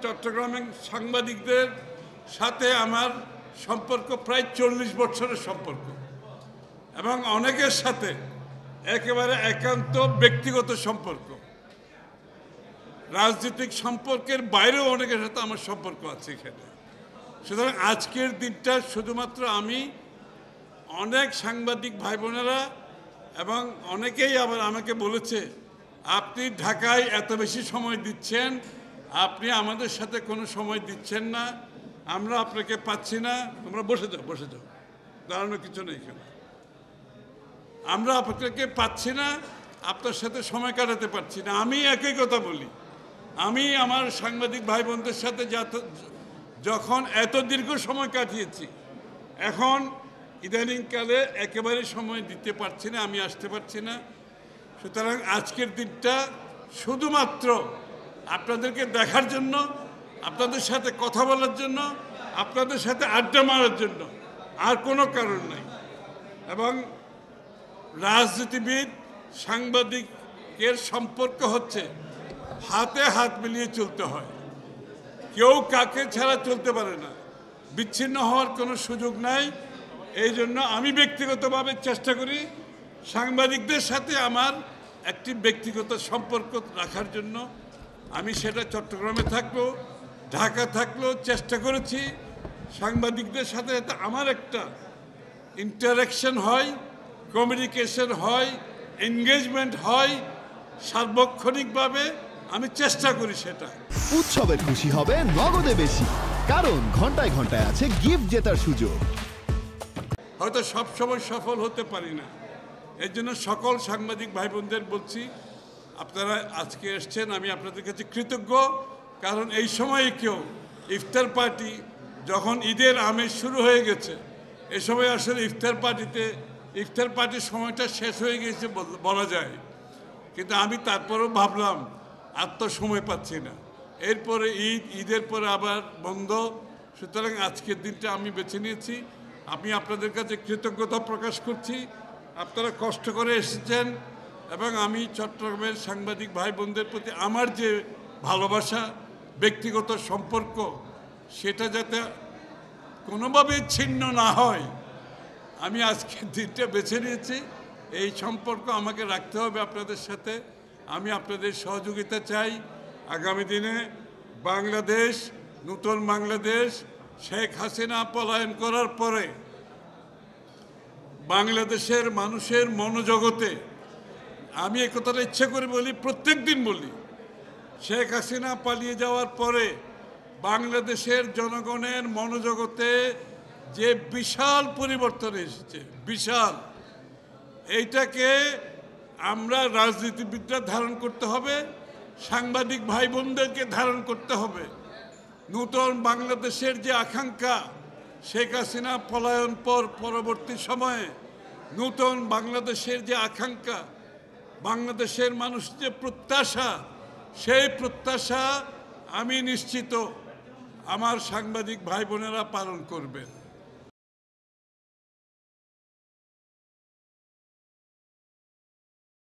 চট্টগ্রামের সাংবাদিকদের সাথে আমার সম্পর্ক প্রায় 40 বছরের সম্পর্ক এবং অনেকের সাথে একেবারে একান্ত ব্যক্তিগত সম্পর্ক। রাজনৈতিক সম্পর্কের বাইরেও অনেকের সাথে আমার সম্পর্ক আছে এখানে। সুতরাং আজকের দিনটা শুধুমাত্র আমি, অনেক সাংবাদিক ভাই বোনেরা এবং অনেকেই আবার আমাকে বলেছে, আপনি ঢাকায় এত বেশি সময় দিচ্ছেন, আপনি আমাদের সাথে কোনো সময় দিচ্ছেন না, আমরা আপনাকে পাচ্ছি না, তোমরা বসে যাও, দাঁড়ানোর কিছু নেই এখানে। আমরা আপনাকে পাচ্ছি না, আপনার সাথে সময় কাটাতে পারছি না। আমি একই কথা বলি, আমি আমার সাংবাদিক ভাই বোনদের সাথে যখন এত দীর্ঘ সময় কাটিয়েছি, এখন ইদানিংকালে একেবারে সময় দিতে পারছি না, আমি আসতে পারছি না। সুতরাং আজকের দিনটা শুধুমাত্র আপনাদেরকে দেখার জন্য, আপনাদের সাথে কথা বলার জন্য, আপনাদের সাথে আড্ডা মারার জন্য, আর কোনো কারণ নাই। এবং রাজনীতিবিদ সাংবাদিকের সম্পর্ক হচ্ছে হাতে হাত মিলিয়ে চলতে হয়, কেউ কাকে ছাড়া চলতে পারে না, বিচ্ছিন্ন হওয়ার কোনো সুযোগ নাই। এই জন্য আমি ব্যক্তিগতভাবে চেষ্টা করি সাংবাদিকদের সাথে আমার একটি ব্যক্তিগত সম্পর্ক রাখার জন্য। আমি সেটা চট্টগ্রামে থাকলেও, ঢাকা থাকলেও চেষ্টা করেছি সাংবাদিকদের সাথে যাতে আমার একটা ইন্টারাকশন হয়, কমিউনিকেশন হয়, এনগেজমেন্ট হয়, সার্বক্ষণিকভাবে আমি চেষ্টা করি সেটা। উৎসবে খুশি হবে নগদে বেশি, কারণ ঘন্টায় ঘন্টায় আছে গিফট জেতার সুযোগ। হয়তো সব সময় সফল হতে পারি না, এর জন্য সকল সাংবাদিক ভাই বোনদের বলছি, আপনারা আজকে এসছেন, আমি আপনাদের কাছে কৃতজ্ঞ। কারণ এই সময়ে কেউ ইফতার পার্টি, যখন ঈদের আমেজ শুরু হয়ে গেছে, এই সময় আসলে ইফতার পার্টির সময়টা শেষ হয়ে গেছে বলা যায়। কিন্তু আমি তারপরেও ভাবলাম আর তো সময় পাচ্ছি না, এরপরে ঈদের পরে আবার বন্ধ। সুতরাং আজকের দিনটা আমি বেছে নিয়েছি। আমি আপনাদের কাছে কৃতজ্ঞতা প্রকাশ করছি, আপনারা কষ্ট করে এসেছেন এবং আমি চট্টগ্রামের সাংবাদিক ভাই বোনদের প্রতি আমার যে ভালোবাসা, ব্যক্তিগত সম্পর্ক, সেটা যাতে কোনোভাবেই ছিন্ন না হয়, আমি আজকের দিনটা বেছে নিয়েছি। এই সম্পর্ক আমাকে রাখতে হবে আপনাদের সাথে। আমি আপনাদের সহযোগিতা চাই। আগামী দিনে বাংলাদেশ, নতুন বাংলাদেশ, শেখ হাসিনা পলায়ন করার পরে বাংলাদেশের মানুষের মনোজগতে, আমি এই কথাটা ইচ্ছে করে বলি, প্রত্যেক দিন বলি, শেখ হাসিনা পালিয়ে যাওয়ার পরে বাংলাদেশের জনগণের মনোজগতে যে বিশাল পরিবর্তন এসেছে, বিশাল, এইটাকে আমরা রাজনীতিবিদরা ধারণ করতে হবে, সাংবাদিক ভাই বোনদেরকে ধারণ করতে হবে। নতুন বাংলাদেশের যে আকাঙ্ক্ষা, শেখ হাসিনা পলায়ন পরবর্তী সময়ে নতুন বাংলাদেশের যে আকাঙ্ক্ষা, বাংলাদেশের মানুষ যে প্রত্যাশা, সেই প্রত্যাশা আমি নিশ্চিত আমার সাংবাদিক ভাই বোনেরা পালন করবেন।